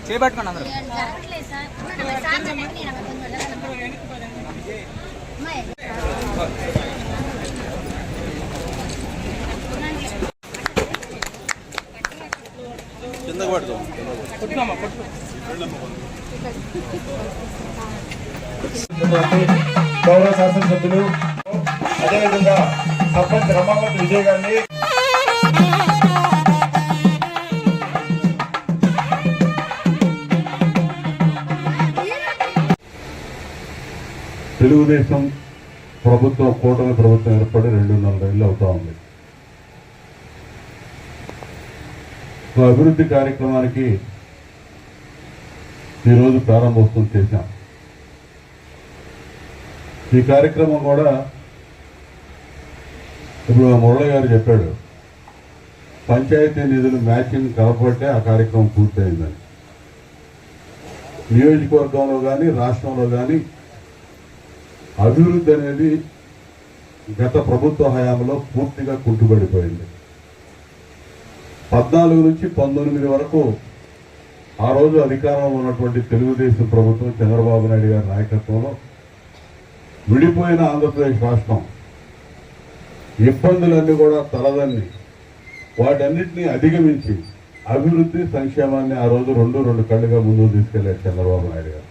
చేపట్టుకోండి అందరూ. కింద పడుతాం గౌరవ శాసనసభ్యులు అదేవిధంగా సర్పంచ్ రమాపతి విజయ్ గారిని తెలుగుదేశం ప్రభుత్వం కూటమి ప్రభుత్వం ఏర్పడి 2.5 ఏళ్ళు అవుతా ఉంది. అభివృద్ధి కార్యక్రమానికి ఈరోజు ప్రారంభోత్సవం చేశాం. ఈ కార్యక్రమం కూడా ఇప్పుడు మురళి గారు చెప్పాడు, పంచాయతీ నిధులు మ్యాచింగ్ కలపబట్టే ఆ కార్యక్రమం పూర్తయిందని. నియోజకవర్గంలో కానీ రాష్ట్రంలో కానీ అభివృద్ధి అనేది గత ప్రభుత్వ హయాంలో పూర్తిగా కుంటుపడిపోయింది. 14 నుంచి 19 వరకు ఆ రోజు అధికారంలో ఉన్నటువంటి తెలుగుదేశం ప్రభుత్వం చంద్రబాబు నాయుడు గారి నాయకత్వంలో విడిపోయిన ఆంధ్రప్రదేశ్ రాష్ట్రం ఇబ్బందులన్నీ కూడా తలదన్ని వాటన్నిటినీ అధిగమించి అభివృద్ధి సంక్షేమాన్ని ఆ రోజు రెండు కళ్ళుగా ముందుకు తీసుకెళ్లారు చంద్రబాబు నాయుడు గారు.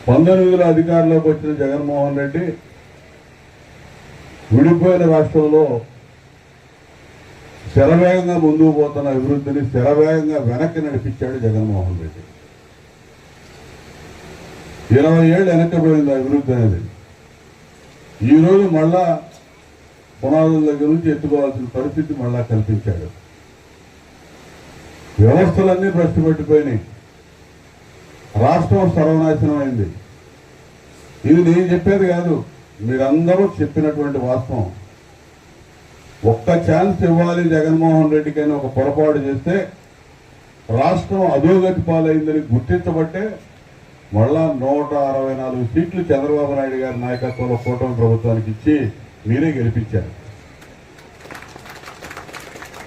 19లో అధికారంలోకి వచ్చిన జగన్మోహన్ రెడ్డి విడిపోయిన రాష్ట్రంలో శరవేగంగా ముందుకు పోతున్న అభివృద్ధిని శరవేగంగా వెనక్కి నడిపించాడు జగన్మోహన్ రెడ్డి. 20 ఏళ్ళు వెనక్కిపోయింది అభివృద్ధి అనేది. ఈరోజు మళ్ళా పునాదుల దగ్గర నుంచి ఎత్తుకోవాల్సిన పరిస్థితి మళ్ళా కల్పించాడు. వ్యవస్థలన్నీ భ్రష్టు పెట్టిపోయినాయి. రాష్ట్రం సర్వనాశనం అయింది. ఇది నేను చెప్పేది కాదు, మీరందరూ చెప్పినటువంటి వాస్తవం. ఒక్క ఛాన్స్ ఇవ్వాలి జగన్మోహన్ రెడ్డికైనా ఒక పొరపాటు చేస్తే రాష్ట్రం అధోగతి పాలైందని గుర్తించబట్టే మళ్ళా 164 సీట్లు చంద్రబాబు నాయుడు గారి నాయకత్వంలో కూటమి ప్రభుత్వానికి ఇచ్చి మీరే గెలిపించారు.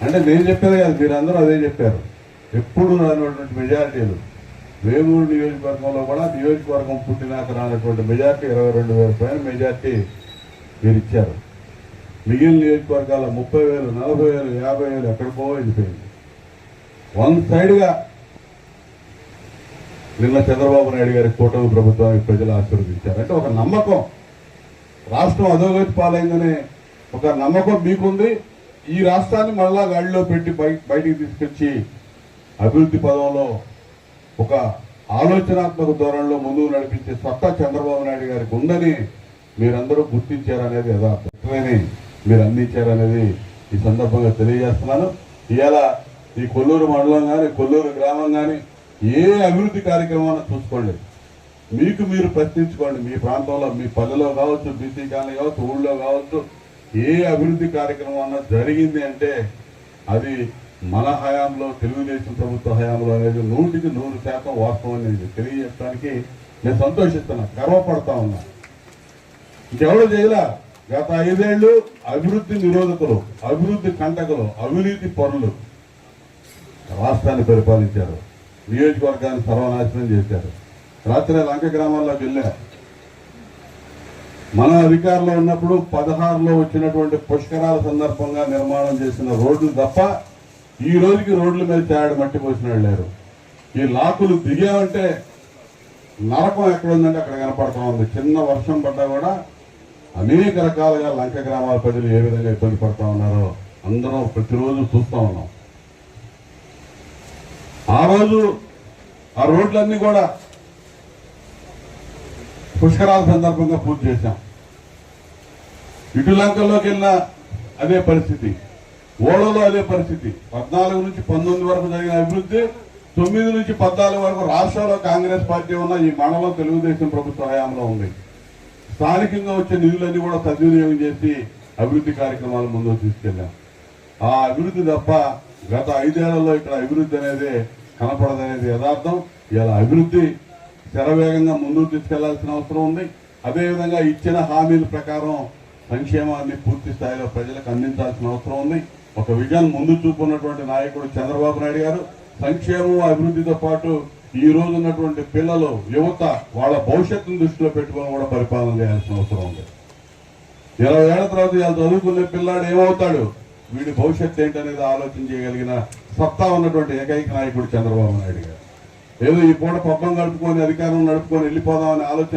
అంటే నేను చెప్పేది కాదు, మీరందరూ అదే చెప్పారు. ఎప్పుడు రానటువంటి మెజారిటీలు వేమూరు నియోజకవర్గంలో కూడా నియోజకవర్గం పుట్టినాక రానటువంటి మెజార్టీ 22,000 పైన మెజార్టీ మీరు ఇచ్చారు. మిగిలిన నియోజకవర్గాల 30,000, 40,000, 50,000 ఎక్కడికో వెళ్ళిపోయింది. వన్ సైడ్గా నిన్న చంద్రబాబు నాయుడు గారి కూటమి ప్రభుత్వానికి ప్రజలు ఆశీర్వదించారు. అంటే ఒక నమ్మకం, రాష్ట్రం అధోగతి పాలైందనే ఒక నమ్మకం మీకుంది. ఈ రాష్ట్రాన్ని మళ్ళా గాడిలో పెట్టి బయటికి తీసుకొచ్చి అభివృద్ధి పదంలో ఒక ఆలోచనాత్మక ధోరణిలో ముందుకు నడిపించే సత్తా చంద్రబాబు నాయుడు గారికి ఉందని మీరందరూ గుర్తించారనేది యథార్థమని మీరు అందించారనేది ఈ సందర్భంగా తెలియజేస్తున్నాను. ఇవాళ ఈ కొల్లూరు మండలం కానీ కొల్లూరు గ్రామం కానీ ఏ అభివృద్ధి కార్యక్రమాన్ని చూసుకోండి, మీకు మీరు ప్రశ్నించుకోండి. మీ ప్రాంతంలో మీ పల్లెలో కావచ్చు, బీసీ కాలనీ కావచ్చు, ఊళ్ళో కావచ్చు, ఏ అభివృద్ధి కార్యక్రమం అన్నా జరిగింది అంటే అది మన హయాంలో తెలుగుదేశం ప్రభుత్వ హయాంలో అనేది 100% వాస్తవం అనేది తెలియజేయడానికి నేను సంతోషిస్తున్నా, గర్వపడతా ఉన్నా. ఇంకెవరో చేయలా. గత 5 ఏళ్ళు అభివృద్ధి నిరోధకులు, అభివృద్ధి కంటకులు, అవినీతి పరులు రాష్ట్రాన్ని పరిపాలించారు, నియోజకవర్గాన్ని సర్వనాశనం చేశారు. రాత్రి లంక గ్రామాల్లోకి వెళ్ళా. మన అధికారంలో ఉన్నప్పుడు 16లో వచ్చినటువంటి పుష్కరాల సందర్భంగా నిర్మాణం చేసిన రోడ్లు తప్ప ఈ రోజుకి రోడ్ల మీద చాయడు మట్టి పోసిన లేరు. ఈ లాకులు దిగామంటే నరకం ఎక్కడ ఉందంటే అక్కడ కనపడతా ఉంది. చిన్న వర్షం పడ్డా కూడా అనేక రకాలుగా లంక గ్రామాల ప్రజలు ఏ విధంగా ఇబ్బంది పడతా ఉన్నారో అందరం ప్రతిరోజు చూస్తూ ఉన్నాం. ఆ రోజు ఆ రోడ్లన్నీ కూడా పుష్కరాల సందర్భంగా పూర్తి చేశాం. ఇటు లంకల్లోకి వెళ్ళిన అదే పరిస్థితి, ఓడలో అదే పరిస్థితి. 14 నుంచి 19 వరకు జరిగిన అభివృద్ధి, 9 నుంచి 14 వరకు రాష్ట్రంలో కాంగ్రెస్ పార్టీ ఉన్న ఈ మండలం తెలుగుదేశం ప్రభుత్వ హయాంలో ఉంది. స్థానికంగా వచ్చే నిధులన్నీ కూడా సద్వినియోగం చేసి అభివృద్ధి కార్యక్రమాలు ముందుకు తీసుకెళ్ళాం. ఆ అభివృద్ధి తప్ప గత 5 ఏళ్లలో ఇక్కడ అభివృద్ధి అనేది కనపడదనేది యథార్థం. ఇలా అభివృద్ధి శరవేగంగా ముందుకు తీసుకెళ్లాల్సిన అవసరం ఉంది. అదేవిధంగా ఇచ్చిన హామీల ప్రకారం సంక్షేమాన్ని పూర్తి స్థాయిలో ప్రజలకు అందించాల్సిన అవసరం ఉంది. ఒక విజన్ ముందు చూపున్నటువంటి నాయకుడు చంద్రబాబు నాయుడు గారు సంక్షేమం అభివృద్ధితో పాటు ఈ రోజు ఉన్నటువంటి పిల్లలు, యువత వాళ్ళ భవిష్యత్తును దృష్టిలో పెట్టుకొని కూడా పరిపాలన చేయాల్సిన అవసరం ఉంది. 20 ఏళ్ల తర్వాత ఇలా చదువుకునే పిల్లాడు ఏమవుతాడు, వీడి భవిష్యత్తు ఏంటనేది ఆలోచన చేయగలిగిన సత్తా ఉన్నటువంటి ఏకైక నాయకుడు చంద్రబాబు నాయుడు గారు. ఏదో ఈ పూట పబ్బం గడుపుకొని అధికారం నడుపుకొని వెళ్ళిపోదామనే ఆలోచన